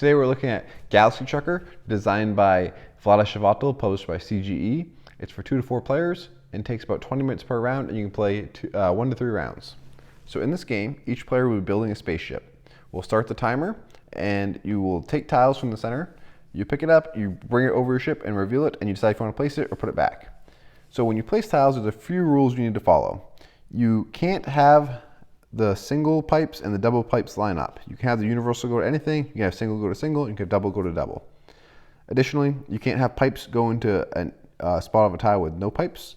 Today we're looking at Galaxy Trucker, designed by Vlada Shavatal, published by CGE. It's for 2 to 4 players and takes about 20 minutes per round, and you can play 1 to 3 rounds. So in this game, each player will be building a spaceship. We'll start the timer, and you will take tiles from the center. You pick it up, you bring it over your ship and reveal it, and you decide if you want to place it or put it back. So when you place tiles, there's a few rules you need to follow. You can't have the single pipes and the double pipes line up. You can have the universal go to anything, you can have single go to single, you can have double go to double. Additionally, you can't have pipes go into a spot of a tile with no pipes.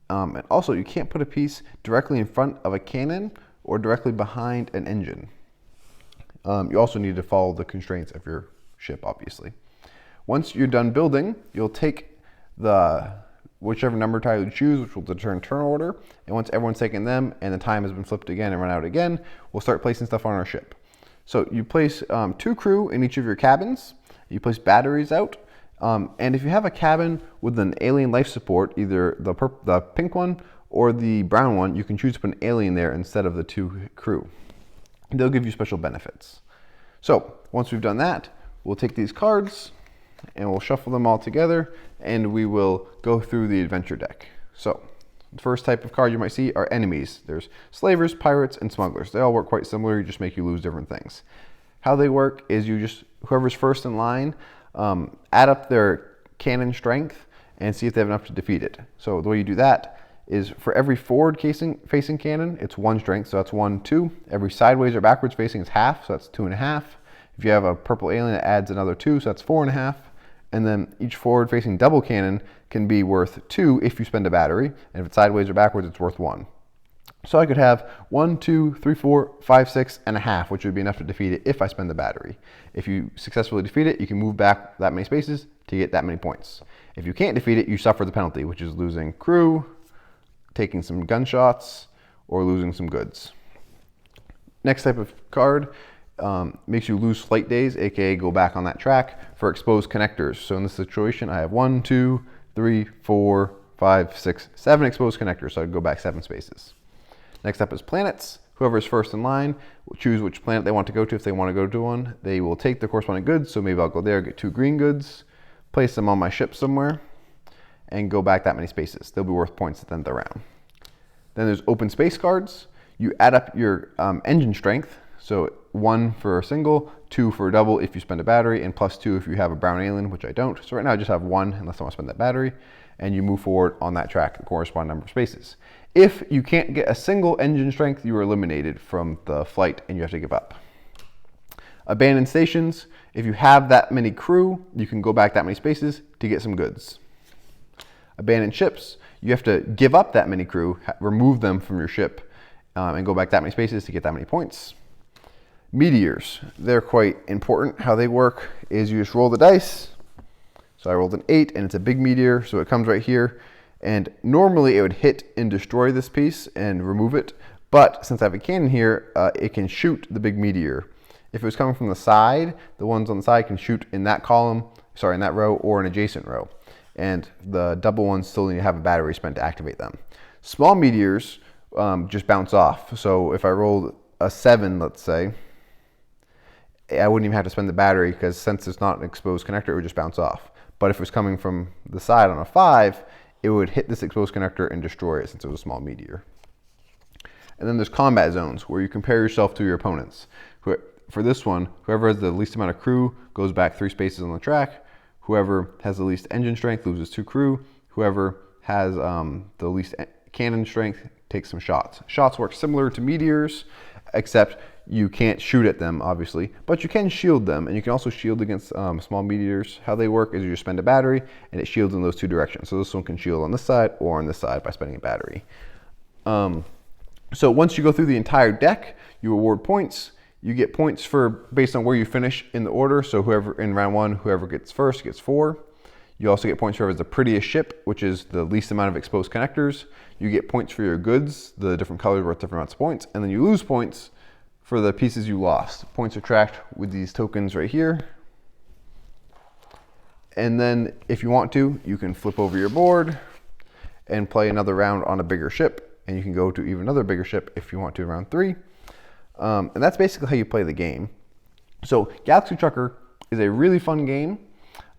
And also, you can't put a piece directly in front of a cannon or directly behind an engine. You also need to follow the constraints of your ship, obviously. Once you're done building, you'll take whichever number tile you choose, which will determine turn order. And once everyone's taken them and the time has been flipped again and run out again, we'll start placing stuff on our ship. So you place 2 crew in each of your cabins. You place batteries out. And if you have a cabin with an alien life support, either the pink one or the brown one, you can choose to put an alien there instead of the 2 crew. They'll give you special benefits. So once we've done that, we'll take these cards and we'll shuffle them all together, and we will go through the adventure deck. So the first type of card you might see are enemies. There's slavers, pirates, and smugglers. They all work quite similar, you just make you lose different things. How they work is whoever's first in line, add up their cannon strength and see if they have enough to defeat it. So the way you do that is for every forward facing cannon, it's 1 strength, so that's 1, 2. Every sideways or backwards facing is half, so that's 2.5. If you have a purple alien, it adds another 2, so that's 4.5. And then each forward facing double cannon can be worth 2 if you spend a battery, and if it's sideways or backwards, it's worth 1. So I could have 1, 2, 3, 4, 5, 6, and a half, which would be enough to defeat it if I spend the battery. If you successfully defeat it, you can move back that many spaces to get that many points. If you can't defeat it, you suffer the penalty, which is losing crew, taking some gunshots, or losing some goods. Next type of card makes you lose flight days, aka go back on that track, for exposed connectors. So in this situation, I have 1, 2, 3, 4, 5, 6, 7 exposed connectors, so I'd go back 7 spaces. Next up is planets. Whoever is first in line will choose which planet they want to go to. If they want to go to one, they will take the corresponding goods. So maybe I'll go there, get 2 green goods, place them on my ship somewhere, and go back that many spaces. They'll be worth points at the end of the round. Then there's open space cards. You add up your engine strength. So 1 for a single, 2 for a double if you spend a battery, and plus 2 if you have a brown alien, which I don't. So right now I just have 1 unless I want to spend that battery, and you move forward on that track, the corresponding number of spaces. If you can't get a single engine strength, you are eliminated from the flight and you have to give up. Abandoned stations. If you have that many crew, you can go back that many spaces to get some goods. Abandoned ships. You have to give up that many crew, remove them from your ship, and go back that many spaces to get that many points. Meteors. They're quite important. How they work is you just roll the dice. So I rolled an 8, and it's a big meteor, so it comes right here. And normally it would hit and destroy this piece and remove it, but since I have a cannon here, it can shoot the big meteor. If it was coming from the side, the ones on the side can shoot in that in that row or an adjacent row. And the double ones still need to have a battery spent to activate them. Small meteors just bounce off. So if I rolled a 7, let's say, I wouldn't even have to spend the battery because since it's not an exposed connector, it would just bounce off. But if it was coming from the side on a 5, it would hit this exposed connector and destroy it since it was a small meteor. And then there's combat zones where you compare yourself to your opponents. For this one, whoever has the least amount of crew goes back 3 spaces on the track. Whoever has the least engine strength loses 2 crew. Whoever has the least cannon strength takes some shots. Shots work similar to meteors, except you can't shoot at them, obviously, but you can shield them, and you can also shield against small meteors. How they work is you just spend a battery, and it shields in those 2 directions. So this one can shield on this side or on this side by spending a battery. So once you go through the entire deck, you award points. You get points based on where you finish in the order. So whoever in round 1, whoever gets first gets 4. You also get points for whoever's the prettiest ship, which is the least amount of exposed connectors. You get points for your goods, the different colors worth different amounts of points, and then you lose points for the pieces you lost. Points are tracked with these tokens right here. And then if you want to, you can flip over your board and play another round on a bigger ship, and you can go to even another bigger ship if you want to round 3. And that's basically how you play the game. So Galaxy Trucker is a really fun game.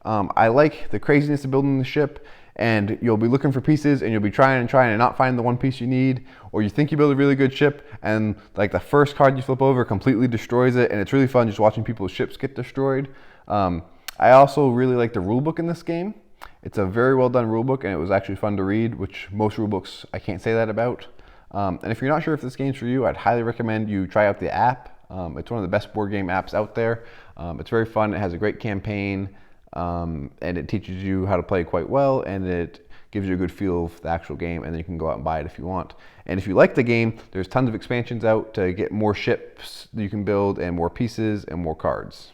I like the craziness of building the ship, and you'll be looking for pieces and you'll be trying and not find the one piece you need, or you think you build a really good ship and like the first card you flip over completely destroys it, and it's really fun just watching people's ships get destroyed. I also really like the rulebook in this game. It's a very well done rulebook, and it was actually fun to read, which most rulebooks I can't say that about. And if you're not sure if this game's for you, I'd highly recommend you try out the app. It's one of the best board game apps out there. It's very fun. It has a great campaign, and it teaches you how to play quite well, and it gives you a good feel of the actual game, and then you can go out and buy it if you want. And if you like the game, there's tons of expansions out to get more ships that you can build and more pieces and more cards.